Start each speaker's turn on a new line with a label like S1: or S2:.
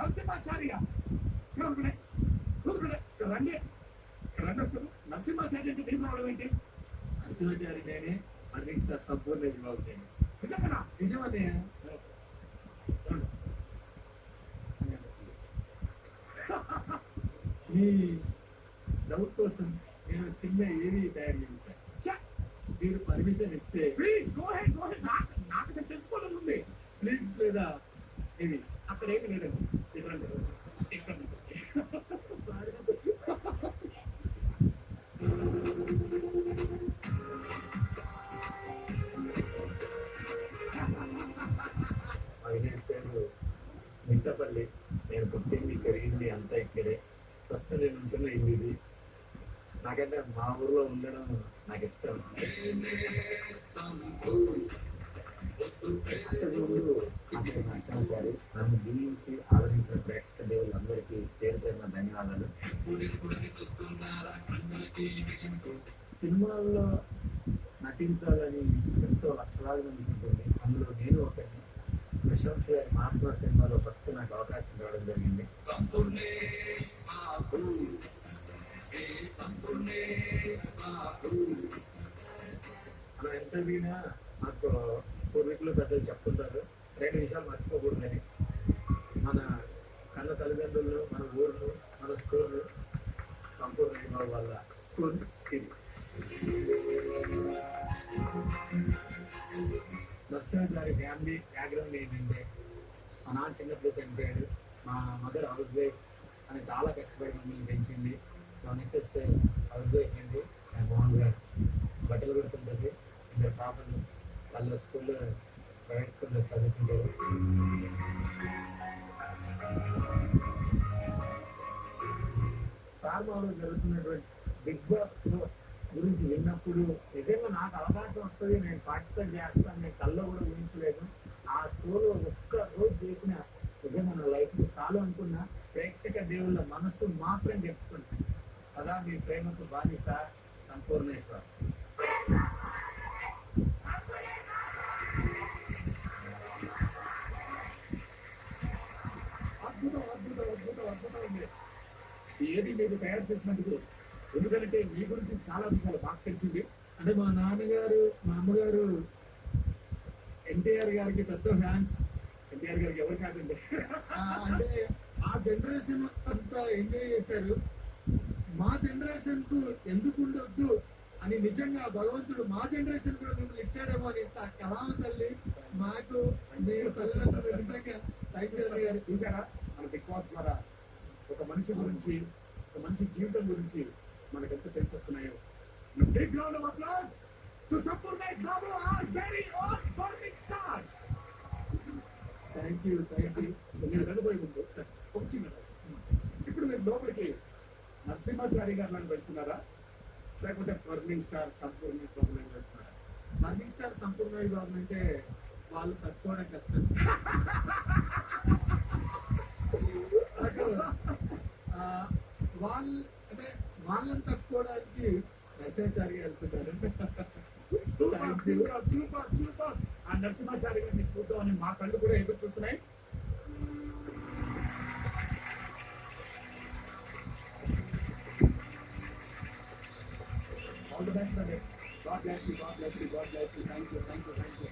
S1: నరసింహాచార్య చూడండి చూడండి రండి రండి అసలు నరసింహాచార్య అంటే నేను రావడం ఏంటి?
S2: నరసింహాచారి నేనే మరణించి సార్ సంపూర్ణ వివాహం
S1: నిజంగా
S2: నిజమనే మీ డౌట్ కోసం నేను చిన్న ఏవి తయారు చేశాను. మీరు పర్మిషన్ ఇస్తే
S1: ప్లీజ్ గో హెడ్ నాకు తెలుసుకోవాలని ఉంది.
S2: ప్లీజ్ లేదా ఏవి
S1: అక్కడ ఏమి లేదండి ఇక్కడ ఇక్కడ
S2: పేరు మిట్టపల్లి. నేను పుట్టింది పెరిగింది అంతా ఇక్కడే. ప్రస్తుతం నేను ఉంటున్న ఇల్లు ఇది. నాకంటే మా ఊర్లో ఉండడం నాకు ఇష్టం. నరసింహాచారి నన్ను దీవించి ఆదరించిన ప్రేక్షక దేవుళ్ళందరికీ పేరు పేరున ధన్యవాదాలు. సినిమాల్లో నటించాలని ఎంతో లక్షలాది మంది ఉంటుంది. అందులో నేను ఒకటి. ప్రశాంత్ గారి మహాత్మా సినిమాలో ఫస్ట్ నాకు అవకాశం రావడం జరిగింది. మనం ఎంత వినా నాకు పూర్వీకులు పెద్దలు చెప్తుంటారు, రెండు విషయాలు మర్చిపోకూడదని. మన కన్న తల్లిదండ్రులు, మన ఊర్లు, మన స్కూళ్ళు సంపూర్ణ వాళ్ళ స్కూల్ ఇది. నర్సింహ్ గారి ఫ్యామిలీ బ్యాక్గ్రౌండ్ ఏంటంటే, మా నాన్న చిన్నప్పుడు చనిపోయాడు. మా మదర్ హౌస్ వైఫ్ అని చాలా కష్టపడి మమ్మల్ని పెంచింది. మా మిస్సెస్ హౌస్ వైఫ్ అండి. మోహన్ గారు బట్టలు కొడుతుంటుంది. ఇద్దరు పాపలు వాళ్ళ స్కూల్లో ప్రైవేట్ స్కూల్లో చదువుతుంటారు. స్టార్ మాలో జరుగుతున్నటువంటి బిగ్ బాస్ గురించి విన్నప్పుడు నిజంగా నాకు అవకాశం వస్తుంది, నేను పార్టిసిపేట్ చేస్తాను, నేను కల్లో కూడా ఊహించలేదు. ఆ షోలో ఒక్క రోజు చేసిన నిజంగా నా లైఫ్ చాలు అనుకున్నా. ప్రేక్షక దేవుళ్ళ మనస్సు మాత్రం గెలుచుకుంటాను కదా. మీ ప్రేమకు బాధ్యత సంపూర్ణేశ్వర.
S1: అద్భుతం అద్భుతం అద్భుతం అద్భుతం ఉంది ఏది మీరు తయారు చేసినందుకు. ఎందుకంటే మీ గురించి చాలా విషయాలు బాగా తెలిసింది.
S2: అంటే మా నాన్నగారు మా అమ్మగారు ఎన్టీఆర్ గారికి పెద్ద ఫ్యాన్స్.
S1: ఎన్టీఆర్ గారికి ఎవరు కాదండి.
S2: అంటే ఆ జనరేషన్ అంతా ఎంజాయ్ చేశారు. మా జనరేషన్ కు ఎందుకు ఉండొద్దు అని నిజంగా భగవంతుడు మా జనరేషన్ కూడా మిమ్మల్ని ఇచ్చాడేమో అని కళామ తల్లి మాకు మీరు తల్లిదండ్రులు నిజంగా థ్యాంక్ యూ గారు.
S1: చూసారా మన బిగ్ బాస్ ద్వారా ఒక మనిషి గురించి, ఒక మనిషి జీవితం గురించి మనకు ఎంత తెలిసొస్తున్నాయో. Big round of applause to Sampoornesh Babu, our very own burning star.
S2: Thank you
S1: మీరు వెళ్ళిపోయే ముందు ఒక చిన్న ఇప్పుడు మీరు లోపలికి నరసింహాచారి గారు నన్ను వెళ్తున్నారా, లేకపోతే బర్నింగ్ స్టార్ సంపూర్ణ వెళ్తున్నారా?
S2: బర్నింగ్ స్టార్ సంపూర్ణ విభాగం అంటే వాళ్ళు తట్టుకోవడం కష్టం. వాళ్ళు అంటే వాళ్ళని తట్టుకోవడానికి నరసింహాచారి వెళ్తున్నారు.
S1: ఆ నరసింహాచారి గారిని చూద్దామని మా కళ్ళు కూడా ఎదురు చూస్తున్నాయి. All the best, brother. God bless you. God bless you. God bless you. Thank you. Thank you. Thank you.